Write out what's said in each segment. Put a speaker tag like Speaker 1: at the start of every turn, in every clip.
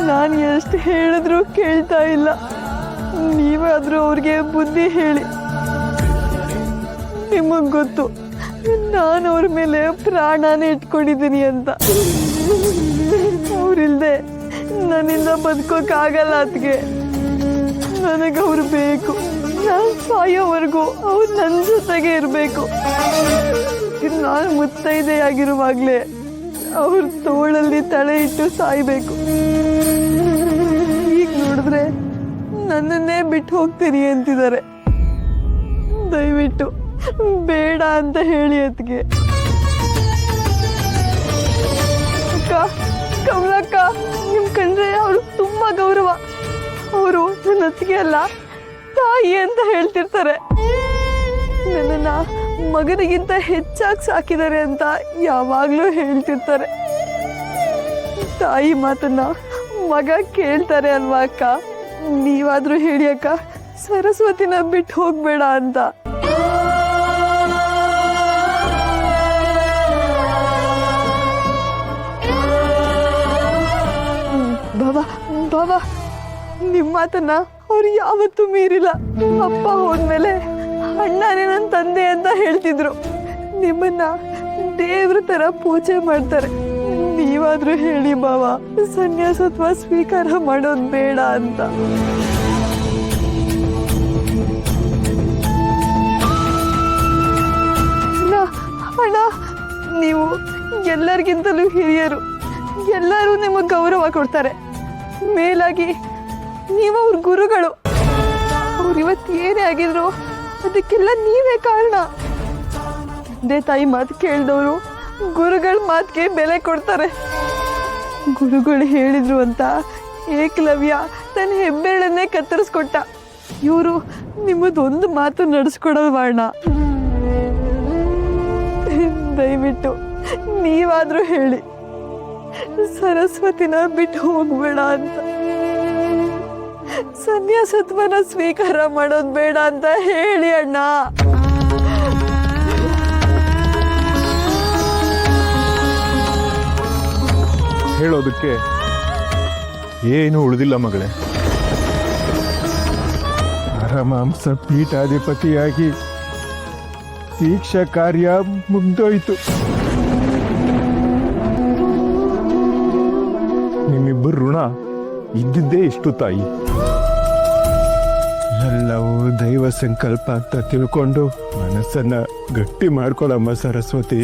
Speaker 1: ನಾನು ಎಷ್ಟು ಹೇಳಿದ್ರು ಕೇಳ್ತಾ ಇಲ್ಲ. ನೀವಾದರೂ ಅವ್ರಿಗೆ ಬುದ್ಧಿ ಹೇಳಿ. ನಿಮಗೆ ಗೊತ್ತು ನಾನು ಅವ್ರ ಮೇಲೆ ಪ್ರಾಣನೇ ಇಟ್ಕೊಂಡಿದ್ದೀನಿ ಅಂತ. ಅವ್ರಿಲ್ದೆ ನನ್ನಿಂದ ಬದುಕೋಕ್ಕಾಗಲ್ಲ. ಅದಕ್ಕೆ ನನಗೆ ಅವ್ರು ಬೇಕು. ನಾನು ಸಾಯೋವರೆಗೂ ಅವ್ರು ನನ್ನ ಜೊತೆಗೆ ಇರಬೇಕು. ನಾನು ಮುತ್ತೈದೆಯಾಗಿರುವಾಗಲೇ ಅವ್ರ ತೋಳಲ್ಲಿ ತಲೆ ಇಟ್ಟು ಸಾಯ್ಬೇಕು. ಈಗ ನೋಡಿದ್ರೆ ನನ್ನನ್ನೇ ಬಿಟ್ಟು ಹೋಗ್ತೀನಿ ಅಂತಿದ್ದಾರೆ. ದಯವಿಟ್ಟು ಬೇಡ ಅಂತ ಹೇಳಿ. ಅದಕ್ಕೆ ಅಕ್ಕ, ಕಮಲಕ್ಕ, ನಿಮ್ ಕಂಡ್ರೆ ಅವ್ರು ತುಂಬಾ ಗೌರವ. ಅವರು ನನ್ನ ಅತ್ತಿಗೆ ಅಲ್ಲ, ತಾಯಿ ಅಂತ ಹೇಳ್ತಿರ್ತಾರೆ. ನನ್ನನ್ನ ಮಗನಿಗಿಂತ ಹೆಚ್ಚಾಗಿ ಸಾಕಿದ್ದಾರೆ ಅಂತ ಯಾವಾಗ್ಲೂ ಹೇಳ್ತಿರ್ತಾರೆ. ತಾಯಿ ಮಾತನ್ನ ಮಗ ಕೇಳ್ತಾರೆ ಅಲ್ವಾ ಅಕ್ಕ? ನೀವಾದ್ರೂ ಹೇಳಿ ಅಕ್ಕ, ಸರಸ್ವತಿನ ಬಿಟ್ಟು ಹೋಗ್ಬೇಡ ಅಂತ. ಬಾಬಾ, ನಿಮ್ಮ ಮಾತನ್ನ ಅವ್ರು ಯಾವತ್ತೂ ಮೀರಿಲ್ಲ. ಅಪ್ಪ ಹೋದ್ಮೇಲೆ ಅಣ್ಣನೇ ನನ್ನ ತಂದೆ ಅಂತ ಹೇಳ್ತಿದ್ರು. ನಿಮ್ಮನ್ನ ದೇವ್ರ ತರ ಪೂಜೆ ಮಾಡ್ತಾರೆ. ನೀವಾದ್ರೂ ಹೇಳಿ ಬಾವ, ಸನ್ಯಾಸತ್ವ ಸ್ವೀಕಾರ ಮಾಡೋದು ಬೇಡ ಅಂತ. ಅಣ್ಣ, ನೀವು ಎಲ್ಲರಿಗಿಂತಲೂ ಹಿರಿಯರು. ಎಲ್ಲರೂ ನಿಮಗೆ ಗೌರವ ಕೊಡ್ತಾರೆ. ಮೇಲಾಗಿ ನೀವು ಅವ್ರ ಗುರುಗಳು. ಅವ್ರು ಇವತ್ತು ಏನೇ ಆಗಿದ್ರು ಅದಕ್ಕೆಲ್ಲ ನೀವೇ ಕಾರಣ. ತಂದೆ ತಾಯಿ ಮಾತು ಕೇಳಿದವರು ಗುರುಗಳ ಮಾತಿಗೆ ಬೆಲೆ ಕೊಡ್ತಾರೆ. ಗುರುಗಳು ಹೇಳಿದ್ರು ಅಂತ ಏಕಲವ್ಯ ತನ್ನ ಹೆಬ್ಬೆರಳನ್ನೇ ಕತ್ತರಿಸ್ಕೊಟ್ಟ. ಇವರು ನಿಮ್ಮದೊಂದು ಮಾತು ನಡೆಸ್ಕೊಡೋಣ. ದಯವಿಟ್ಟು ನೀವಾದ್ರೂ ಹೇಳಿ, ಸರಸ್ವತಿನ ಬಿಟ್ಟು ಹೋಗ್ಬೇಡ ಅಂತ. ಸನ್ಯಾಸತ್ವನ ಸ್ವೀಕಾರ ಮಾಡೋದು ಬೇಡ ಅಂತ ಹೇಳಿ ಅಣ್ಣ.
Speaker 2: ಹೇಳೋದಕ್ಕೆ ಏನು ಉಳಿದಿಲ್ಲ ಮಗಳೇ. ಪರಮಾಂಸ ಪೀಠಾಧಿಪತಿಯಾಗಿ ದೀಕ್ಷಾ ಕಾರ್ಯ ಮುಗ್ದೋಯ್ತು. ನಿಮ್ಮಿಬ್ಬರು ಋಣ ಇದ್ದಿದ್ದೇ ಇಷ್ಟು ತಾಯಿ. ಎಲ್ಲವೂ ದೈವ ಸಂಕಲ್ಪ ಅಂತ ತಿಳ್ಕೊಂಡು ಮನಸ್ಸನ್ನ ಗಟ್ಟಿ ಮಾಡ್ಕೊಳಮ್ಮ ಸರಸ್ವತಿ.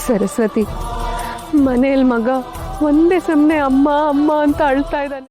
Speaker 1: ಸರಸ್ವತಿ, ಮನೇಲಿ ಮಗ ಒಂದೇ ಸಮನೆ ಅಮ್ಮ ಅಮ್ಮ ಅಂತ ಅಳ್ತಾ ಇದ್ದಾನೆ.